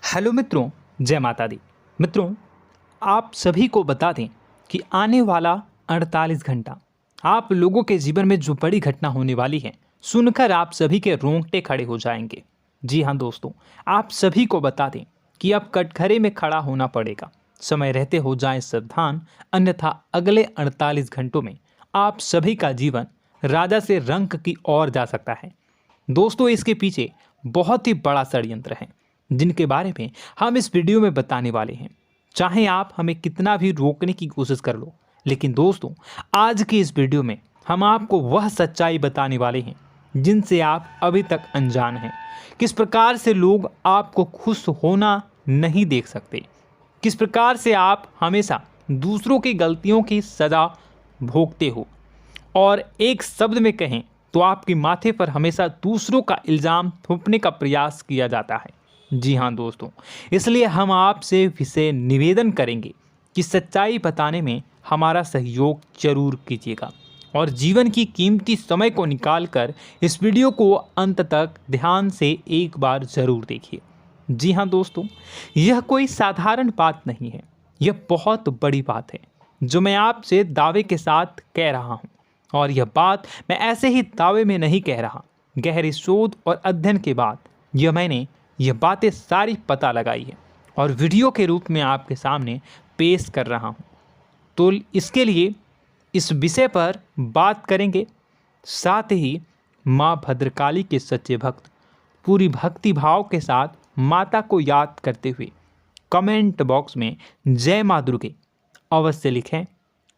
Hello मित्रों, जय माता दी। मित्रों, आप सभी को बता दें कि आने वाला 48 घंटा आप लोगों के जीवन में जो बड़ी घटना होने वाली है, सुनकर आप सभी के रोंगटे खड़े हो जाएंगे। जी हाँ दोस्तों, आप सभी को बता दें कि अब कटघरे में खड़ा होना पड़ेगा। समय रहते हो जाएं सावधान, अन्यथा अगले 48 घंटों में आप सभी का जीवन राजा से रंक की ओर जा सकता है। दोस्तों, इसके पीछे बहुत ही बड़ा षड्यंत्र है जिनके बारे में हम इस वीडियो में बताने वाले हैं। चाहे आप हमें कितना भी रोकने की कोशिश कर लो, लेकिन दोस्तों आज की इस वीडियो में हम आपको वह सच्चाई बताने वाले हैं जिनसे आप अभी तक अनजान हैं। किस प्रकार से लोग आपको खुश होना नहीं देख सकते, किस प्रकार से आप हमेशा दूसरों की गलतियों की सज़ा भोगते हो, और एक शब्द में कहें तो आपके माथे पर हमेशा दूसरों का इल्ज़ाम थोपने का प्रयास किया जाता है। जी हाँ दोस्तों, इसलिए हम आपसे विशेष निवेदन करेंगे कि सच्चाई बताने में हमारा सहयोग जरूर कीजिएगा और जीवन की कीमती समय को निकालकर इस वीडियो को अंत तक ध्यान से एक बार ज़रूर देखिए। जी हाँ दोस्तों, यह कोई साधारण बात नहीं है, यह बहुत बड़ी बात है जो मैं आपसे दावे के साथ कह रहा हूँ। और यह बात मैं ऐसे ही दावे में नहीं कह रहा, गहरी शोध और अध्ययन के बाद मैंने यह बातें सारी पता लगाई है और वीडियो के रूप में आपके सामने पेश कर रहा हूँ। तो इसके लिए इस विषय पर बात करेंगे। साथ ही माँ भद्रकाली के सच्चे भक्त पूरी भक्ति भाव के साथ माता को याद करते हुए कमेंट बॉक्स में जय माँ दुर्गे अवश्य लिखें।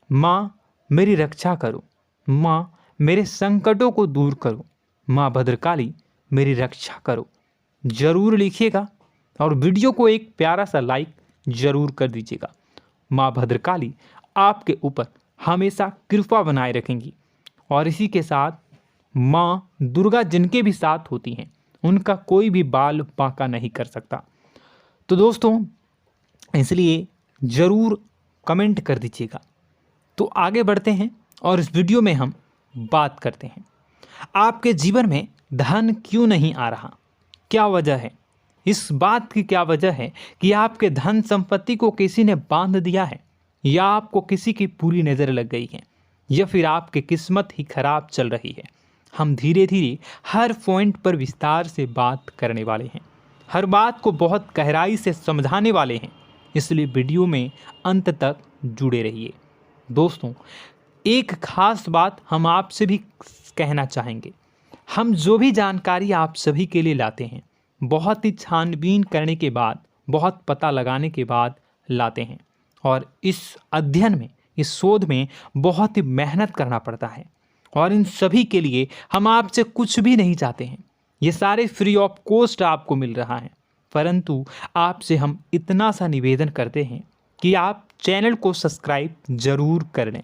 माँ मेरी रक्षा करो, माँ मेरे संकटों को दूर करो, माँ भद्रकाली मेरी रक्षा करो, जरूर लिखिएगा और वीडियो को एक प्यारा सा लाइक जरूर कर दीजिएगा। माँ भद्रकाली आपके ऊपर हमेशा कृपा बनाए रखेंगी और इसी के साथ माँ दुर्गा जिनके भी साथ होती हैं उनका कोई भी बाल बांका नहीं कर सकता। तो दोस्तों, इसलिए ज़रूर कमेंट कर दीजिएगा। तो आगे बढ़ते हैं और इस वीडियो में हम बात करते हैं, आपके जीवन में धन क्यों नहीं आ रहा, क्या वजह है। इस बात की क्या वजह है कि आपके धन संपत्ति को किसी ने बांध दिया है, या आपको किसी की पूरी नज़र लग गई है, या फिर आपकी किस्मत ही खराब चल रही है। हम धीरे धीरे हर पॉइंट पर विस्तार से बात करने वाले हैं, हर बात को बहुत गहराई से समझाने वाले हैं, इसलिए वीडियो में अंत तक जुड़े रहिए। दोस्तों, एक खास बात हम आपसे भी कहना चाहेंगे। हम जो भी जानकारी आप सभी के लिए लाते हैं, बहुत ही छानबीन करने के बाद, बहुत पता लगाने के बाद लाते हैं, और इस अध्ययन में, इस शोध में बहुत ही मेहनत करना पड़ता है। और इन सभी के लिए हम आपसे कुछ भी नहीं चाहते हैं, ये सारे फ्री ऑफ कॉस्ट आपको मिल रहा है। परंतु आपसे हम इतना सा निवेदन करते हैं कि आप चैनल को सब्सक्राइब ज़रूर कर लें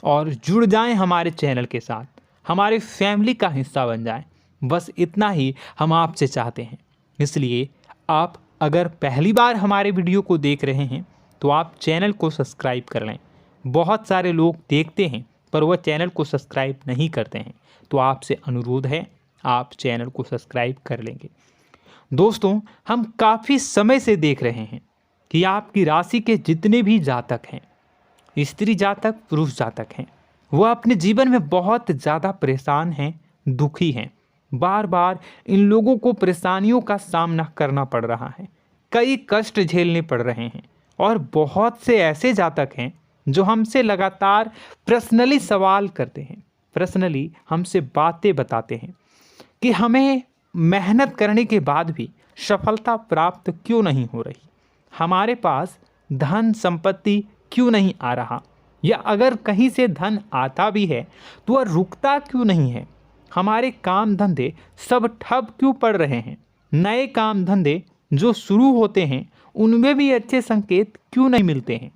और जुड़ जाएं हमारे चैनल के साथ, हमारे फैमिली का हिस्सा बन जाएं। बस इतना ही हम आपसे चाहते हैं। इसलिए आप अगर पहली बार हमारे वीडियो को देख रहे हैं तो आप चैनल को सब्सक्राइब कर लें। बहुत सारे लोग देखते हैं पर वह चैनल को सब्सक्राइब नहीं करते हैं, तो आपसे अनुरोध है आप चैनल को सब्सक्राइब कर लेंगे। दोस्तों, हम काफ़ी समय से देख रहे हैं कि आपकी राशि के जितने भी जातक हैं, स्त्री जातक, पुरुष जातक हैं, वह अपने जीवन में बहुत ज़्यादा परेशान हैं, दुखी हैं। बार बार इन लोगों को परेशानियों का सामना करना पड़ रहा है, कई कष्ट झेलने पड़ रहे हैं। और बहुत से ऐसे जातक हैं जो हमसे लगातार पर्सनली सवाल करते हैं, पर्सनली हमसे बातें बताते हैं कि हमें मेहनत करने के बाद भी सफलता प्राप्त क्यों नहीं हो रही, हमारे पास धन संपत्ति क्यों नहीं आ रहा, या अगर कहीं से धन आता भी है तो वह रुकता क्यों नहीं है, हमारे काम धंधे सब ठप क्यों पड़ रहे हैं, नए काम धंधे जो शुरू होते हैं उनमें भी अच्छे संकेत क्यों नहीं मिलते हैं,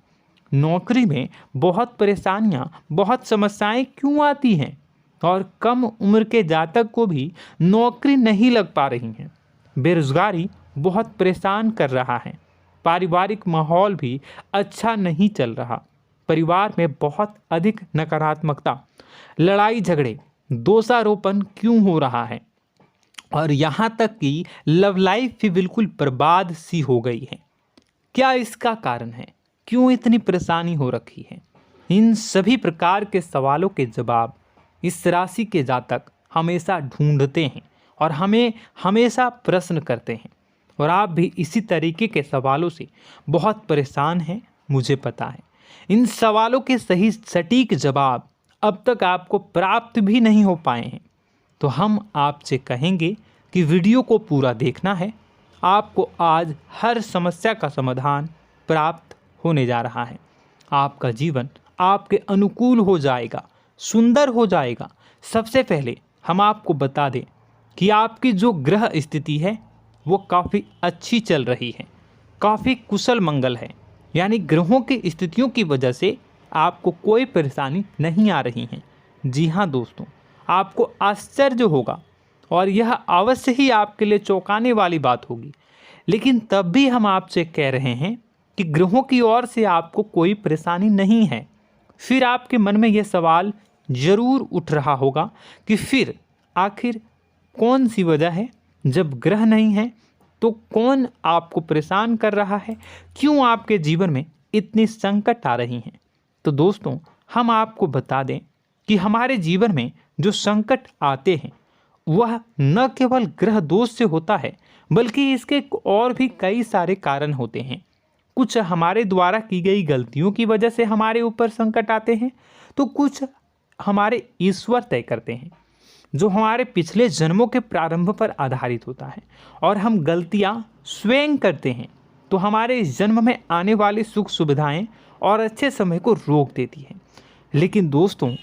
नौकरी में बहुत परेशानियां, बहुत समस्याएं क्यों आती हैं, और कम उम्र के जातक को भी नौकरी नहीं लग पा रही हैं, बेरोजगारी बहुत परेशान कर रहा है, पारिवारिक माहौल भी अच्छा नहीं चल रहा, परिवार में बहुत अधिक नकारात्मकता, लड़ाई झगड़े, दोषारोपण क्यों हो रहा है, और यहाँ तक कि लव लाइफ भी बिल्कुल बर्बाद सी हो गई है। क्या इसका कारण है? क्यों इतनी परेशानी हो रखी है? इन सभी प्रकार के सवालों के जवाब इस राशि के जातक हमेशा ढूंढते हैं और हमें हमेशा प्रश्न करते हैं। और आप भी इसी तरीके के सवालों से बहुत परेशान हैं, मुझे पता है। इन सवालों के सही सटीक जवाब अब तक आपको प्राप्त भी नहीं हो पाए हैं, तो हम आपसे कहेंगे कि वीडियो को पूरा देखना है। आपको आज हर समस्या का समाधान प्राप्त होने जा रहा है। आपका जीवन आपके अनुकूल हो जाएगा, सुंदर हो जाएगा। सबसे पहले हम आपको बता दें कि आपकी जो ग्रह स्थिति है वो काफ़ी अच्छी चल रही है, काफ़ी कुशल मंगल है। यानी ग्रहों की स्थितियों की वजह से आपको कोई परेशानी नहीं आ रही है। जी हाँ दोस्तों, आपको आश्चर्य होगा और यह अवश्य ही आपके लिए चौंकाने वाली बात होगी, लेकिन तब भी हम आपसे कह रहे हैं कि ग्रहों की ओर से आपको कोई परेशानी नहीं है। फिर आपके मन में यह सवाल जरूर उठ रहा होगा कि फिर आखिर कौन सी वजह है? जब ग्रह नहीं है तो कौन आपको परेशान कर रहा है? क्यों आपके जीवन में इतनी संकट आ रही हैं? तो दोस्तों, हम आपको बता दें कि हमारे जीवन में जो संकट आते हैं वह न केवल ग्रह दोष से होता है, बल्कि इसके और भी कई सारे कारण होते हैं। कुछ हमारे द्वारा की गई गलतियों की वजह से हमारे ऊपर संकट आते हैं, तो कुछ हमारे ईश्वर तय करते हैं, जो हमारे पिछले जन्मों के प्रारंभ पर आधारित होता है। और हम गलतियां स्वयं करते हैं तो हमारे इस जन्म में आने वाली सुख सुविधाएं और अच्छे समय को रोक देती है। लेकिन दोस्तों,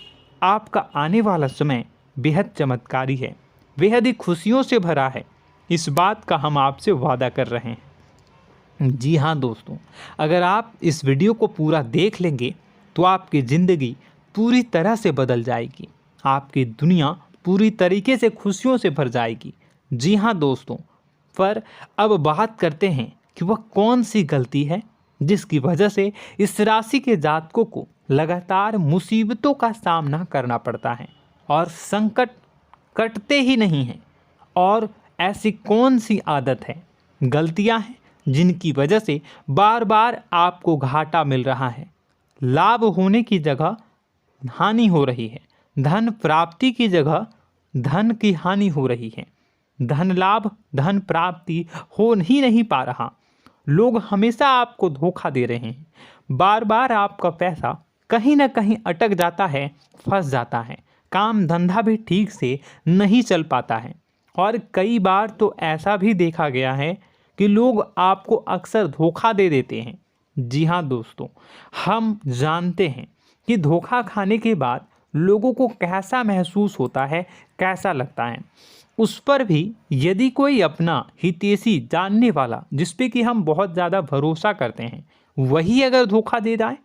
आपका आने वाला समय बेहद चमत्कारी है, बेहद ही खुशियों से भरा है। इस बात का हम आपसे वादा कर रहे हैं। जी हाँ दोस्तों, अगर आप इस वीडियो को पूरा देख लेंगे तो आपकी ज़िंदगी पूरी तरह से बदल जाएगी, आपकी दुनिया पूरी तरीके से खुशियों से भर जाएगी। जी हाँ दोस्तों, पर अब बात करते हैं कि वह कौन सी गलती है जिसकी वजह से इस राशि के जातकों को लगातार मुसीबतों का सामना करना पड़ता है और संकट कटते ही नहीं हैं। और ऐसी कौन सी आदत है, गलतियां हैं जिनकी वजह से बार बार आपको घाटा मिल रहा है, लाभ होने की जगह हानि हो रही है, धन प्राप्ति की जगह धन की हानि हो रही है, धन लाभ धन प्राप्ति हो ही नहीं पा रहा, लोग हमेशा आपको धोखा दे रहे हैं, बार बार आपका पैसा कहीं ना कहीं अटक जाता है, फंस जाता है, काम धंधा भी ठीक से नहीं चल पाता है। और कई बार तो ऐसा भी देखा गया है कि लोग आपको अक्सर धोखा दे देते हैं। जी हाँ दोस्तों, हम जानते हैं कि धोखा खाने के बाद लोगों को कैसा महसूस होता है, कैसा लगता है। उस पर भी यदि कोई अपना हितैषी जानने वाला, जिस पे कि हम बहुत ज़्यादा भरोसा करते हैं, वही अगर धोखा दे जाए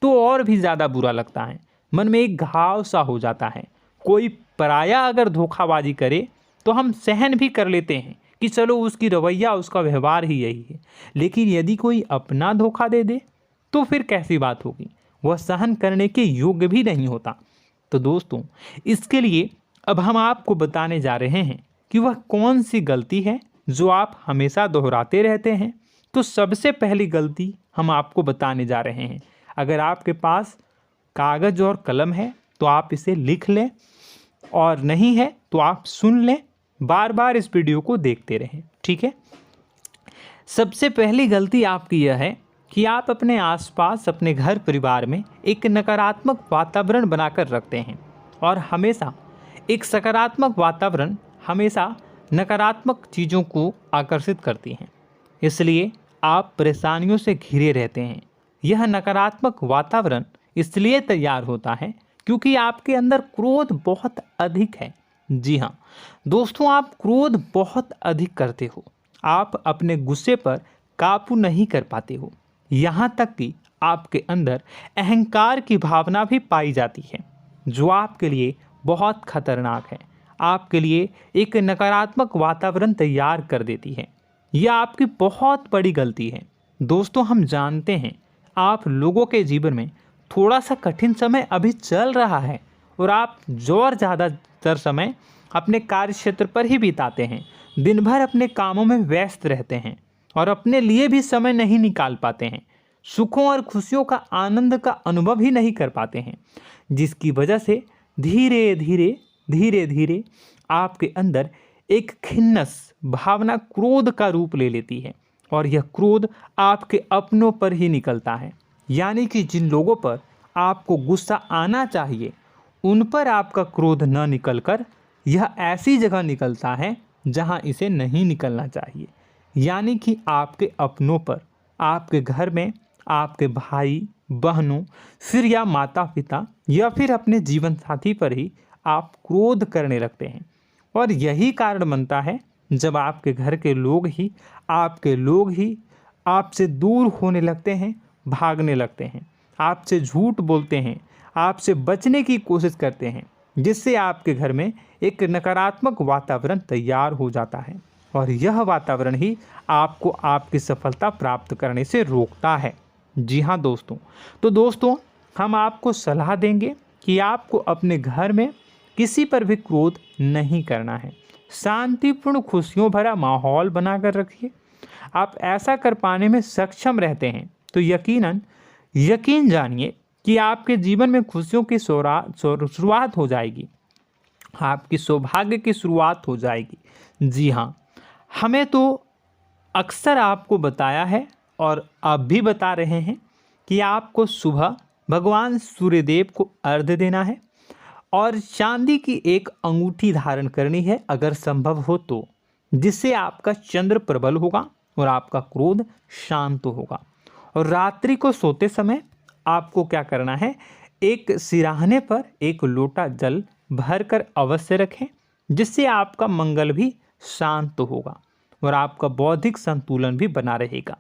तो और भी ज़्यादा बुरा लगता है, मन में एक घाव सा हो जाता है। कोई पराया अगर धोखाबाजी करे तो हम सहन भी कर लेते हैं कि चलो उसकी रवैया, उसका व्यवहार ही यही है। लेकिन यदि कोई अपना धोखा दे दे तो फिर कैसी बात होगी, वह सहन करने के योग्य भी नहीं होता। तो दोस्तों, इसके लिए अब हम आपको बताने जा रहे हैं कि वह कौन सी गलती है जो आप हमेशा दोहराते रहते हैं। तो सबसे पहली गलती हम आपको बताने जा रहे हैं। अगर आपके पास कागज़ और कलम है तो आप इसे लिख लें, और नहीं है तो आप सुन लें, बार बार इस वीडियो को देखते रहें, ठीक है। सबसे पहली गलती आपकी यह है कि आप अपने आसपास, अपने घर परिवार में एक नकारात्मक वातावरण बनाकर रखते हैं, और हमेशा एक सकारात्मक वातावरण हमेशा नकारात्मक चीज़ों को आकर्षित करती हैं। इसलिए आप परेशानियों से घिरे रहते हैं। यह नकारात्मक वातावरण इसलिए तैयार होता है क्योंकि आपके अंदर क्रोध बहुत अधिक है। जी हाँ दोस्तों, आप क्रोध बहुत अधिक करते हो, आप अपने गुस्से पर काबू नहीं कर पाते हो, यहाँ तक कि आपके अंदर अहंकार की भावना भी पाई जाती है, जो आपके लिए बहुत खतरनाक है, आपके लिए एक नकारात्मक वातावरण तैयार कर देती है। यह आपकी बहुत बड़ी गलती है। दोस्तों, हम जानते हैं आप लोगों के जीवन में थोड़ा सा कठिन समय अभी चल रहा है, और आप जो और ज़्यादातर समय अपने कार्य क्षेत्र पर ही बिताते हैं, दिन भर अपने कामों में व्यस्त रहते हैं और अपने लिए भी समय नहीं निकाल पाते हैं, सुखों और खुशियों का आनंद का अनुभव ही नहीं कर पाते हैं, जिसकी वजह से धीरे धीरे धीरे धीरे आपके अंदर एक खिन्नस भावना क्रोध का रूप ले लेती है और यह क्रोध आपके अपनों पर ही निकलता है। यानी कि जिन लोगों पर आपको गुस्सा आना चाहिए उन पर आपका क्रोध न निकलकर यह ऐसी जगह निकलता है जहां इसे नहीं निकलना चाहिए। यानी कि आपके अपनों पर, आपके घर में, आपके भाई बहनों, फिर या माता पिता या फिर अपने जीवन साथी पर ही आप क्रोध करने लगते हैं। और यही कारण बनता है जब आपके घर के लोग ही आपसे दूर होने लगते हैं, भागने लगते हैं, आपसे झूठ बोलते हैं, आपसे बचने की कोशिश करते हैं, जिससे आपके घर में एक नकारात्मक वातावरण तैयार हो जाता है और यह वातावरण ही आपको आपकी सफलता प्राप्त करने से रोकता है। जी हाँ दोस्तों, तो दोस्तों हम आपको सलाह देंगे कि आपको अपने घर में किसी पर भी क्रोध नहीं करना है। शांतिपूर्ण खुशियों भरा माहौल बनाकर रखिए। आप ऐसा कर पाने में सक्षम रहते हैं तो यकीन जानिए कि आपके जीवन में खुशियों की शुरुआत हो जाएगी, आपकी सौभाग्य की शुरुआत हो जाएगी। जी हाँ, हमें तो अक्सर आपको बताया है और अब भी बता रहे हैं कि आपको सुबह भगवान सूर्यदेव को अर्घ्य देना है और चांदी की एक अंगूठी धारण करनी है अगर संभव हो तो, जिससे आपका चंद्र प्रबल होगा और आपका क्रोध शांत होगा। और रात्रि को सोते समय आपको क्या करना है, एक सिराहने पर एक लोटा जल भरकर अवश्य रखें, जिससे आपका मंगल भी शांत होगा और आपका बौद्धिक संतुलन भी बना रहेगा।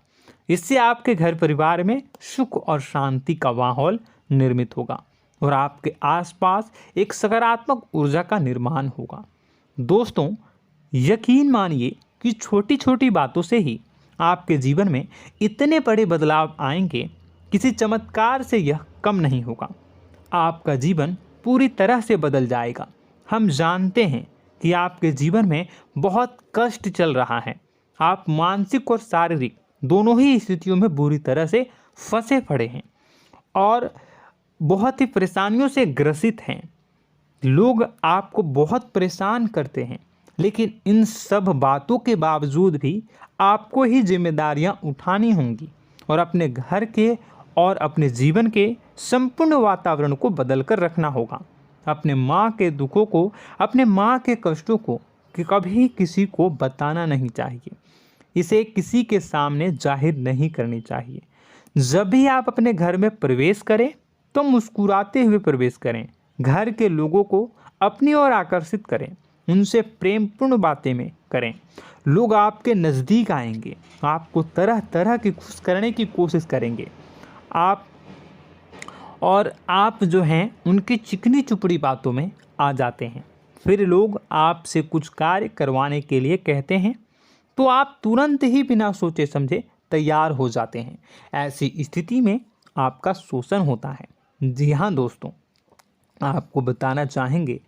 इससे आपके घर परिवार में सुख और शांति का माहौल निर्मित होगा और आपके आसपास एक सकारात्मक ऊर्जा का निर्माण होगा। दोस्तों यकीन मानिए कि छोटी छोटी बातों से ही आपके जीवन में इतने बड़े बदलाव आएंगे, किसी चमत्कार से यह कम नहीं होगा। आपका जीवन पूरी तरह से बदल जाएगा। हम जानते हैं कि आपके जीवन में बहुत कष्ट चल रहा है, आप मानसिक और शारीरिक दोनों ही स्थितियों में बुरी तरह से फंसे पड़े हैं और बहुत ही परेशानियों से ग्रसित हैं। लोग आपको बहुत परेशान करते हैं, लेकिन इन सब बातों के बावजूद भी आपको ही जिम्मेदारियां उठानी होंगी और अपने घर के और अपने जीवन के संपूर्ण वातावरण को बदल कर रखना होगा। अपने माँ के दुखों को, अपने माँ के कष्टों को कभी किसी को बताना नहीं चाहिए, इसे किसी के सामने जाहिर नहीं करनी चाहिए। जब भी आप अपने घर में प्रवेश करें तो मुस्कुराते हुए प्रवेश करें, घर के लोगों को अपनी ओर आकर्षित करें, उनसे प्रेमपूर्ण बातें में करें। लोग आपके नज़दीक आएंगे, आपको तरह तरह की खुश करने की कोशिश करेंगे। आप जो हैं उनकी चिकनी चुपड़ी बातों में आ जाते हैं। फिर लोग आपसे कुछ कार्य करवाने के लिए कहते हैं तो आप तुरंत ही बिना सोचे समझे तैयार हो जाते हैं। ऐसी स्थिति में आपका शोषण होता है। जी हाँ दोस्तों, आपको बताना चाहेंगे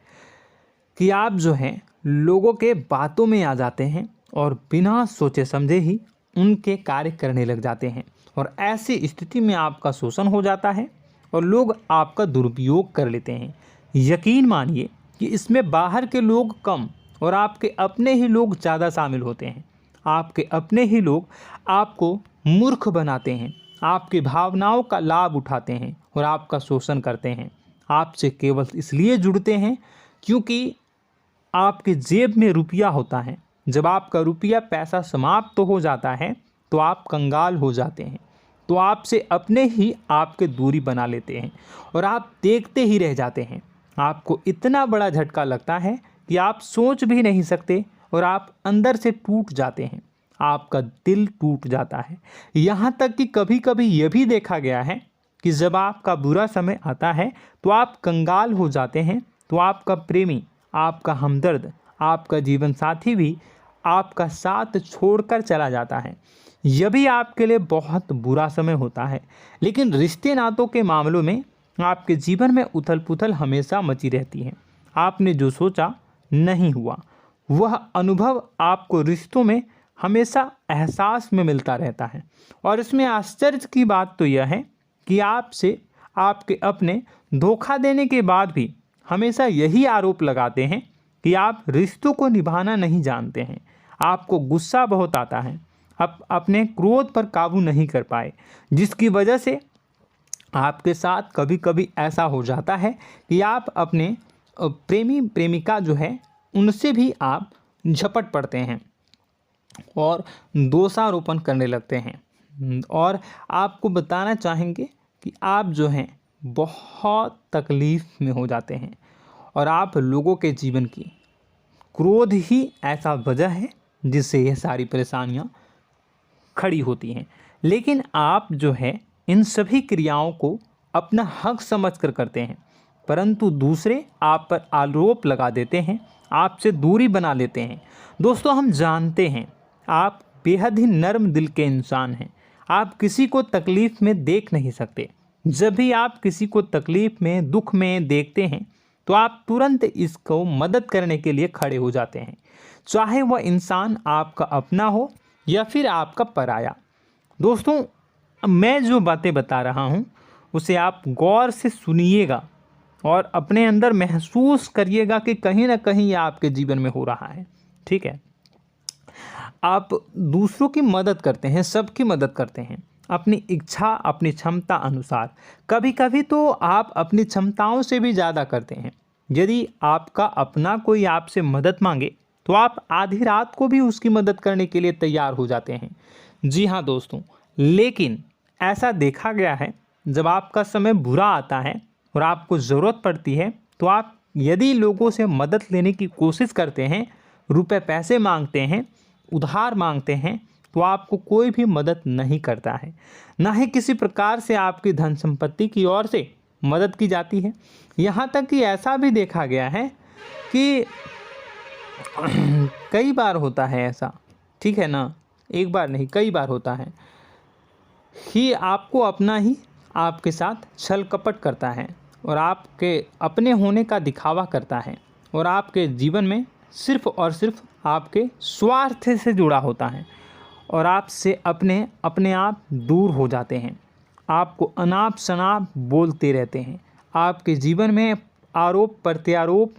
कि आप जो हैं लोगों के बातों में आ जाते हैं और बिना सोचे समझे ही उनके कार्य करने लग जाते हैं और ऐसी स्थिति में आपका शोषण हो जाता है और लोग आपका दुरुपयोग कर लेते हैं। यकीन मानिए कि इसमें बाहर के लोग कम और आपके अपने ही लोग ज़्यादा शामिल होते हैं। आपके अपने ही लोग आपको मूर्ख बनाते हैं, आपकी भावनाओं का लाभ उठाते हैं और आपका शोषण करते हैं। आपसे केवल इसलिए जुड़ते हैं क्योंकि आपके जेब में रुपया होता है। जब आपका रुपया पैसा समाप्त हो जाता है तो आप कंगाल हो जाते हैं, तो आपसे अपने ही आपके दूरी बना लेते हैं और आप देखते ही रह जाते हैं। आपको इतना बड़ा झटका लगता है कि आप सोच भी नहीं सकते और आप अंदर से टूट जाते हैं, आपका दिल टूट जाता है। यहाँ तक कि कभी कभी यह भी देखा गया है कि जब आपका बुरा समय आता है तो आप कंगाल हो जाते हैं, तो आपका प्रेमी, आपका हमदर्द, आपका जीवन साथी भी आपका साथ छोड़कर चला जाता है। यह भी आपके लिए बहुत बुरा समय होता है। लेकिन रिश्ते नातों के मामलों में आपके जीवन में उथल पुथल हमेशा मची रहती है। आपने जो सोचा नहीं हुआ। वह अनुभव आपको रिश्तों में हमेशा एहसास में मिलता रहता है। और इसमें आश्चर्य की बात तो यह है कि आपसे आपके अपने धोखा देने के बाद भी हमेशा यही आरोप लगाते हैं कि आप रिश्तों को निभाना नहीं जानते हैं। आपको गुस्सा बहुत आता है, आप अपने क्रोध पर काबू नहीं कर पाए, जिसकी वजह से आपके साथ कभी कभी ऐसा हो जाता है कि आप अपने प्रेमी प्रेमिका जो है उनसे भी आप झपट पड़ते हैं और दोषारोपण करने लगते हैं। और आपको बताना चाहेंगे कि आप जो हैं बहुत तकलीफ़ में हो जाते हैं और आप लोगों के जीवन की क्रोध ही ऐसा वजह है जिससे ये सारी परेशानियां खड़ी होती हैं। लेकिन आप जो है इन सभी क्रियाओं को अपना हक समझकर करते हैं, परंतु दूसरे आप पर आरोप लगा देते हैं, आपसे दूरी बना लेते हैं। दोस्तों, हम जानते हैं आप बेहद ही नर्म दिल के इंसान हैं। आप किसी को तकलीफ़ में देख नहीं सकते। जब भी आप किसी को तकलीफ़ में, दुख में देखते हैं तो आप तुरंत इसको मदद करने के लिए खड़े हो जाते हैं, चाहे वह इंसान आपका अपना हो या फिर आपका पराया। दोस्तों, मैं जो बातें बता रहा हूँ उसे आप गौर से सुनिएगा और अपने अंदर महसूस करिएगा कि कहीं ना कहीं ये आपके जीवन में हो रहा है। ठीक है, आप दूसरों की मदद करते हैं, सबकी मदद करते हैं अपनी इच्छा, अपनी क्षमता अनुसार। कभी कभी तो आप अपनी क्षमताओं से भी ज़्यादा करते हैं। यदि आपका अपना कोई आपसे मदद मांगे तो आप आधी रात को भी उसकी मदद करने के लिए तैयार हो जाते हैं। जी हाँ दोस्तों, लेकिन ऐसा देखा गया है जब आपका समय बुरा आता है और आपको ज़रूरत पड़ती है तो आप यदि लोगों से मदद लेने की कोशिश करते हैं, रुपए पैसे मांगते हैं, उधार मांगते हैं, तो आपको कोई भी मदद नहीं करता है। ना ही किसी प्रकार से आपकी धन संपत्ति की ओर से मदद की जाती है। यहाँ तक कि ऐसा भी देखा गया है कि कई बार होता है ऐसा, ठीक है ना, एक बार नहीं कई बार होता है कि आपको अपना ही आपके साथ छल कपट करता है और आपके अपने होने का दिखावा करता है और आपके जीवन में सिर्फ और सिर्फ आपके स्वार्थ से जुड़ा होता है और आपसे अपने आप दूर हो जाते हैं। आपको अनाप शनाप बोलते रहते हैं। आपके जीवन में आरोप प्रत्यारोप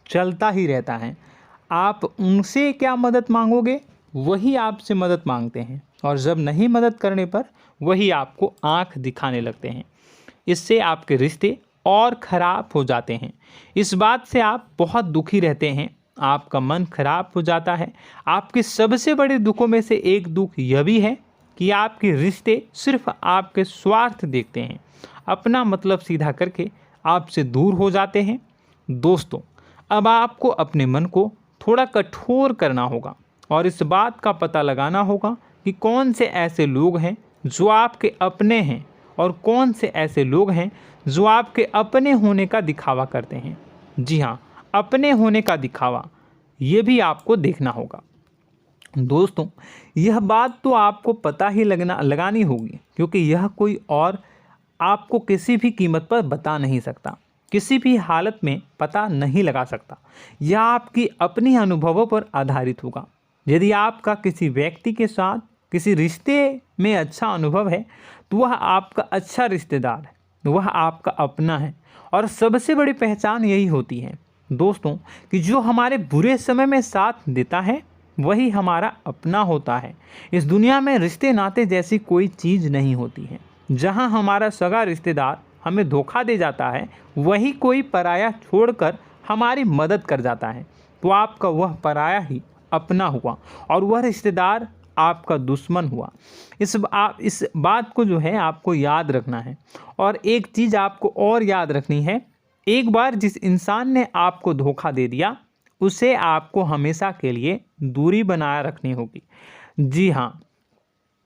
चलता ही रहता है। आप उनसे क्या मदद मांगोगे, वही आपसे मदद मांगते हैं और जब नहीं मदद करने पर वही आपको आंख दिखाने लगते हैं। इससे आपके रिश्ते और ख़राब हो जाते हैं। इस बात से आप बहुत दुखी रहते हैं, आपका मन खराब हो जाता है। आपके सबसे बड़े दुखों में से एक दुख यह भी है कि आपके रिश्ते सिर्फ आपके स्वार्थ देखते हैं, अपना मतलब सीधा करके आपसे दूर हो जाते हैं। दोस्तों, अब आपको अपने मन को थोड़ा कठोर करना होगा और इस बात का पता लगाना होगा कि कौन से ऐसे लोग हैं जो आपके अपने हैं और कौन से ऐसे लोग हैं जो आपके अपने होने का दिखावा करते हैं। जी हाँ, अपने होने का दिखावा, ये भी आपको देखना होगा। दोस्तों, यह बात तो आपको पता ही लगानी होगी, क्योंकि यह कोई और आपको किसी भी कीमत पर बता नहीं सकता, किसी भी हालत में पता नहीं लगा सकता। यह आपकी अपनी अनुभवों पर आधारित होगा। यदि आपका किसी व्यक्ति के साथ किसी रिश्ते में अच्छा अनुभव है तो वह आपका अच्छा रिश्तेदार है, वह आपका अपना है। और सबसे बड़ी पहचान यही होती है दोस्तों कि जो हमारे बुरे समय में साथ देता है वही हमारा अपना होता है। इस दुनिया में रिश्ते नाते जैसी कोई चीज़ नहीं होती है। जहां हमारा सगा रिश्तेदार हमें धोखा दे जाता है, वही कोई पराया छोड़कर हमारी मदद कर जाता है, तो आपका वह पराया ही अपना हुआ और वह रिश्तेदार आपका दुश्मन हुआ। इस बात को जो है आपको याद रखना है। और एक चीज़ आपको और याद रखनी है, एक बार जिस इंसान ने आपको धोखा दे दिया उसे आपको हमेशा के लिए दूरी बनाए रखनी होगी। जी हाँ,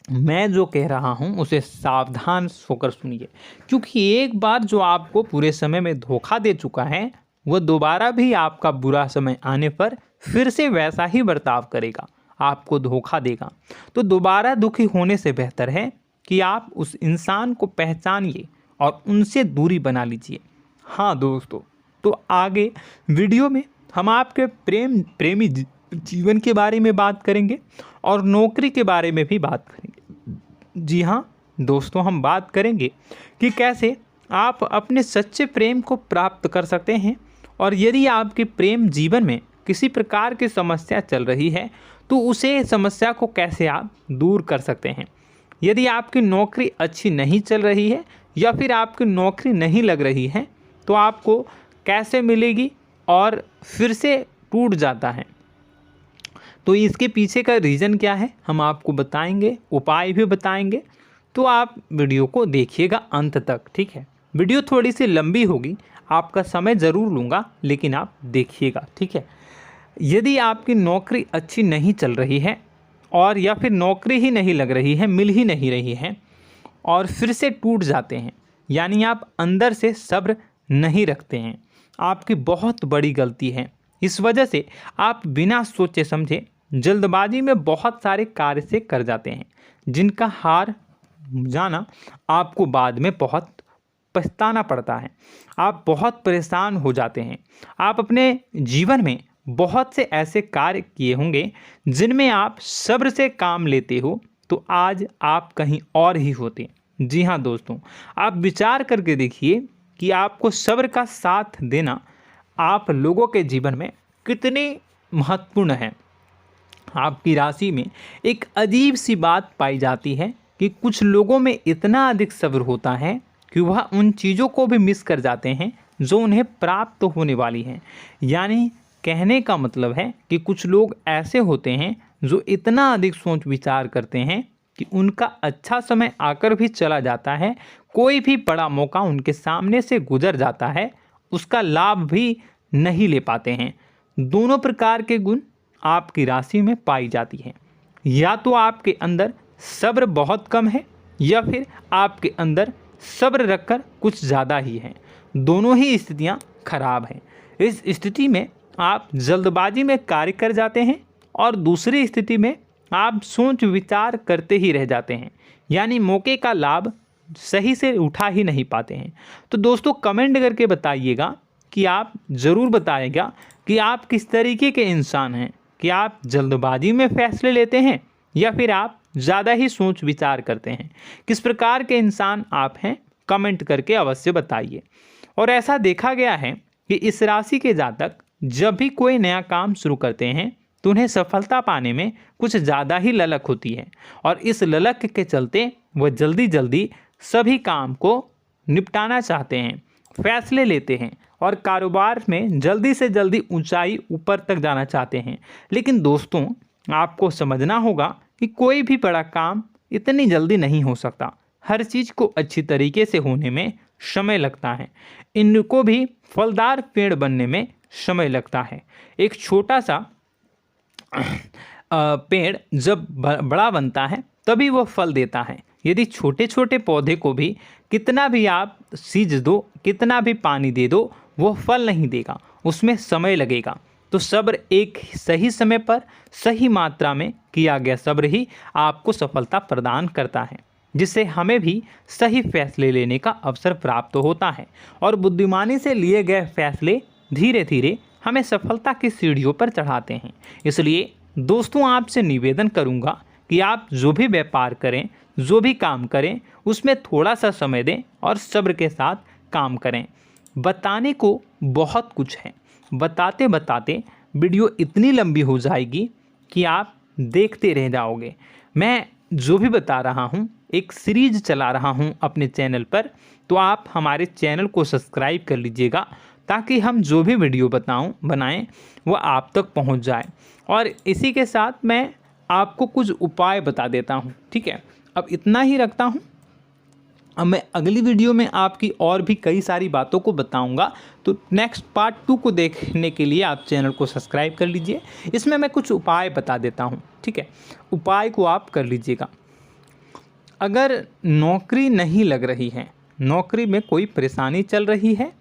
मैं जो कह रहा हूँ उसे सावधान होकर सुनिए, क्योंकि एक बार जो आपको पूरे समय में धोखा दे चुका है वह दोबारा भी आपका बुरा समय आने पर फिर से वैसा ही बर्ताव करेगा, आपको धोखा देगा। तो दोबारा दुखी होने से बेहतर है कि आप उस इंसान को पहचानिए और उनसे दूरी बना लीजिए। हाँ दोस्तों, तो आगे वीडियो में हम आपके प्रेमी जीवन के बारे में बात करेंगे और नौकरी के बारे में भी बात करेंगे। जी हाँ दोस्तों, हम बात करेंगे कि कैसे आप अपने सच्चे प्रेम को प्राप्त कर सकते हैं, और यदि आपके प्रेम जीवन में किसी प्रकार की समस्या चल रही है तो उसे समस्या को कैसे आप दूर कर सकते हैं। यदि आपकी नौकरी अच्छी नहीं चल रही है या फिर आपकी नौकरी नहीं लग रही है तो आपको कैसे मिलेगी और फिर से टूट जाता है, तो इसके पीछे का रीज़न क्या है हम आपको बताएंगे, उपाय भी बताएंगे। तो आप वीडियो को देखिएगा अंत तक, ठीक है। वीडियो थोड़ी सी लंबी होगी, आपका समय ज़रूर लूँगा, लेकिन आप देखिएगा, ठीक है। यदि आपकी नौकरी अच्छी नहीं चल रही है और या फिर नौकरी ही नहीं लग रही है, मिल ही नहीं रही है और फिर से टूट जाते हैं, यानी आप अंदर से सब्र नहीं रखते हैं, आपकी बहुत बड़ी गलती है। इस वजह से आप बिना सोचे समझे जल्दबाजी में बहुत सारे कार्य से कर जाते हैं, जिनका हार जाना आपको बाद में बहुत पछताना पड़ता है। आप बहुत परेशान हो जाते हैं। आप अपने जीवन में बहुत से ऐसे कार्य किए होंगे जिनमें आप सब्र से काम लेते हो, तो आज आप कहीं और ही होते। जी हाँ दोस्तों, आप विचार करके देखिए कि आपको सब्र का साथ देना आप लोगों के जीवन में कितनी महत्वपूर्ण है। आपकी राशि में एक अजीब सी बात पाई जाती है कि कुछ लोगों में इतना अधिक सब्र होता है कि वह उन चीज़ों को भी मिस कर जाते हैं जो उन्हें प्राप्त होने वाली हैं। यानी कहने का मतलब है कि कुछ लोग ऐसे होते हैं जो इतना अधिक सोच विचार करते हैं कि उनका अच्छा समय आकर भी चला जाता है, कोई भी बड़ा मौका उनके सामने से गुजर जाता है, उसका लाभ भी नहीं ले पाते हैं। दोनों प्रकार के गुण आपकी राशि में पाई जाती हैं। या तो आपके अंदर सब्र बहुत कम है या फिर आपके अंदर सब्र रखकर कुछ ज़्यादा ही है। दोनों ही स्थितियाँ खराब हैं। इस स्थिति में आप जल्दबाजी में कार्य कर जाते हैं और दूसरी स्थिति में आप सोच विचार करते ही रह जाते हैं, यानी मौके का लाभ सही से उठा ही नहीं पाते हैं। तो दोस्तों कमेंट करके बताइएगा कि आप ज़रूर बताइएगा कि आप किस तरीके के इंसान हैं, कि आप जल्दबाजी में फैसले लेते हैं या फिर आप ज़्यादा ही सोच विचार करते हैं। किस प्रकार के इंसान आप हैं, कमेंट करके अवश्य बताइए। और ऐसा देखा गया है कि इस राशि के जातक जब भी कोई नया काम शुरू करते हैं तो उन्हें सफलता पाने में कुछ ज़्यादा ही ललक होती है, और इस ललक के चलते वह जल्दी जल्दी सभी काम को निपटाना चाहते हैं, फैसले लेते हैं और कारोबार में जल्दी से जल्दी ऊंचाई ऊपर तक जाना चाहते हैं। लेकिन दोस्तों आपको समझना होगा कि कोई भी बड़ा काम इतनी जल्दी नहीं हो सकता। हर चीज़ को अच्छी तरीके से होने में समय लगता है। इनको भी फलदार पेड़ बनने में समय लगता है। एक छोटा सा पेड़ जब बड़ा बनता है तभी वो फल देता है। यदि छोटे छोटे पौधे को भी कितना भी आप सींच दो, कितना भी पानी दे दो, वो फल नहीं देगा, उसमें समय लगेगा। तो सब्र एक सही समय पर सही मात्रा में किया गया सब्र ही आपको सफलता प्रदान करता है, जिससे हमें भी सही फैसले लेने का अवसर प्राप्त होता है। और बुद्धिमानी से लिए गए फैसले धीरे धीरे हमें सफलता की सीढ़ियों पर चढ़ाते हैं। इसलिए दोस्तों आपसे निवेदन करूंगा कि आप जो भी व्यापार करें, जो भी काम करें, उसमें थोड़ा सा समय दें और सब्र के साथ काम करें। बताने को बहुत कुछ है, बताते बताते वीडियो इतनी लंबी हो जाएगी कि आप देखते रह जाओगे। मैं जो भी बता रहा हूँ एक सीरीज चला रहा हूँ अपने चैनल पर, तो आप हमारे चैनल को सब्सक्राइब कर लीजिएगा ताकि हम जो भी वीडियो बनाएं वो आप तक पहुँच जाए। और इसी के साथ मैं आपको कुछ उपाय बता देता हूँ, ठीक है। अब इतना ही रखता हूँ। अब मैं अगली वीडियो में आपकी और भी कई सारी बातों को बताऊंगा। तो नेक्स्ट पार्ट 2 को देखने के लिए आप चैनल को सब्सक्राइब कर लीजिए। इसमें मैं कुछ उपाय बता देता हूं, ठीक है। उपाय को आप कर लीजिएगा। अगर नौकरी नहीं लग रही है, नौकरी में कोई परेशानी चल रही है,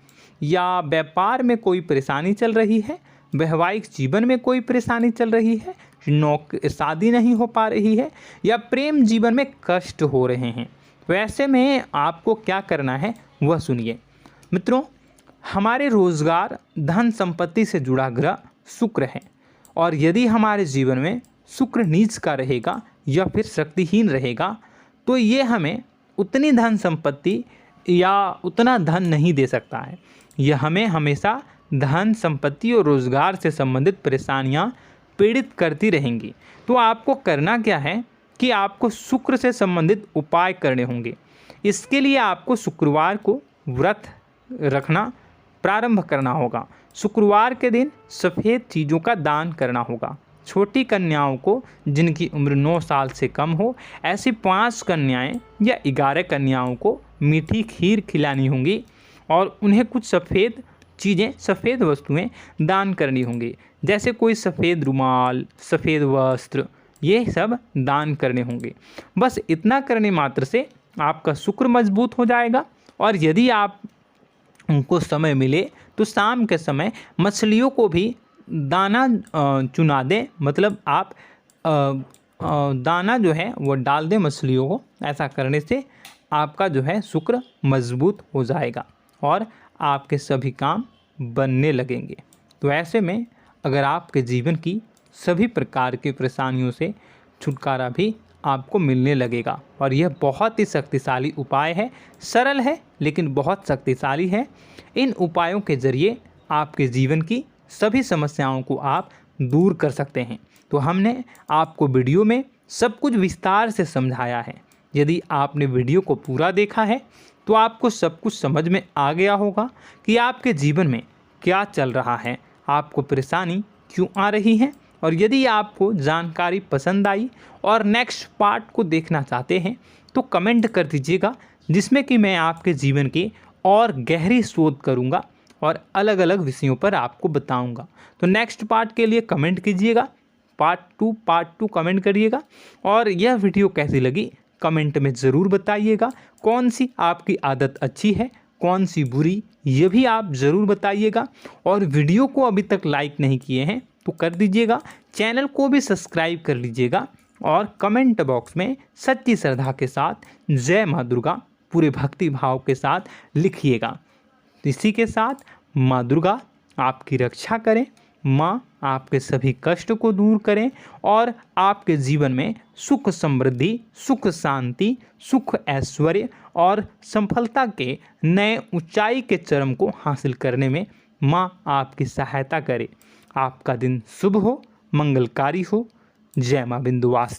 या व्यापार में कोई परेशानी चल रही है, वैवाहिक जीवन में कोई परेशानी चल रही है, शादी नहीं हो पा रही है, या प्रेम जीवन में कष्ट हो रहे हैं, वैसे में आपको क्या करना है वह सुनिए। मित्रों, हमारे रोजगार धन संपत्ति से जुड़ा ग्रह शुक्र है, और यदि हमारे जीवन में शुक्र नीच का रहेगा या फिर शक्तिहीन रहेगा तो ये हमें उतनी धन संपत्ति या उतना धन नहीं दे सकता है। यह हमें हमेशा धन संपत्ति और रोजगार से संबंधित परेशानियां पीड़ित करती रहेंगी। तो आपको करना क्या है कि आपको शुक्र से संबंधित उपाय करने होंगे। इसके लिए आपको शुक्रवार को व्रत रखना प्रारंभ करना होगा। शुक्रवार के दिन सफ़ेद चीज़ों का दान करना होगा। छोटी कन्याओं को जिनकी उम्र 9 साल से कम हो, ऐसी 5 कन्याएं या 11 कन्याओं को मीठी खीर खिलानी होंगी और उन्हें कुछ सफ़ेद चीज़ें, सफ़ेद वस्तुएं दान करनी होंगी, जैसे कोई सफ़ेद रुमाल, सफ़ेद वस्त्र, ये सब दान करने होंगे। बस इतना करने मात्र से आपका शुक्र मजबूत हो जाएगा। और यदि आप उनको समय मिले तो शाम के समय मछलियों को भी दाना चुना दें, मतलब आप दाना जो है वो डाल दें मछलियों को। ऐसा करने से आपका जो है शुक्र मजबूत हो जाएगा और आपके सभी काम बनने लगेंगे। तो ऐसे में अगर आपके जीवन की सभी प्रकार की परेशानियों से छुटकारा भी आपको मिलने लगेगा। और यह बहुत ही शक्तिशाली उपाय है, सरल है लेकिन बहुत शक्तिशाली है। इन उपायों के ज़रिए आपके जीवन की सभी समस्याओं को आप दूर कर सकते हैं। तो हमने आपको वीडियो में सब कुछ विस्तार से समझाया है। यदि आपने वीडियो को पूरा देखा है तो आपको सब कुछ समझ में आ गया होगा कि आपके जीवन में क्या चल रहा है, आपको परेशानी क्यों आ रही है। और यदि आपको जानकारी पसंद आई और नेक्स्ट पार्ट को देखना चाहते हैं तो कमेंट कर दीजिएगा, जिसमें कि मैं आपके जीवन की और गहरी शोध करूंगा और अलग अलग विषयों पर आपको बताऊंगा। तो नेक्स्ट पार्ट के लिए कमेंट कीजिएगा, पार्ट टू कमेंट करिएगा। और यह वीडियो कैसी लगी कमेंट में ज़रूर बताइएगा। कौन सी आपकी आदत अच्छी है, कौन सी बुरी, ये भी आप ज़रूर बताइएगा। और वीडियो को अभी तक लाइक नहीं किए हैं तो कर दीजिएगा, चैनल को भी सब्सक्राइब कर लीजिएगा और कमेंट बॉक्स में सच्ची श्रद्धा के साथ जय माँ दुर्गा पूरे भक्ति भाव के साथ लिखिएगा। इसी के साथ माँ दुर्गा आपकी रक्षा करें, माँ आपके सभी कष्ट को दूर करें और आपके जीवन में सुख समृद्धि, सुख शांति, सुख ऐश्वर्य और सफलता के नए ऊंचाई के चरम को हासिल करने में माँ आपकी सहायता करे। आपका दिन शुभ हो, मंगलकारी हो। जय माँ विंध्यवासिनी।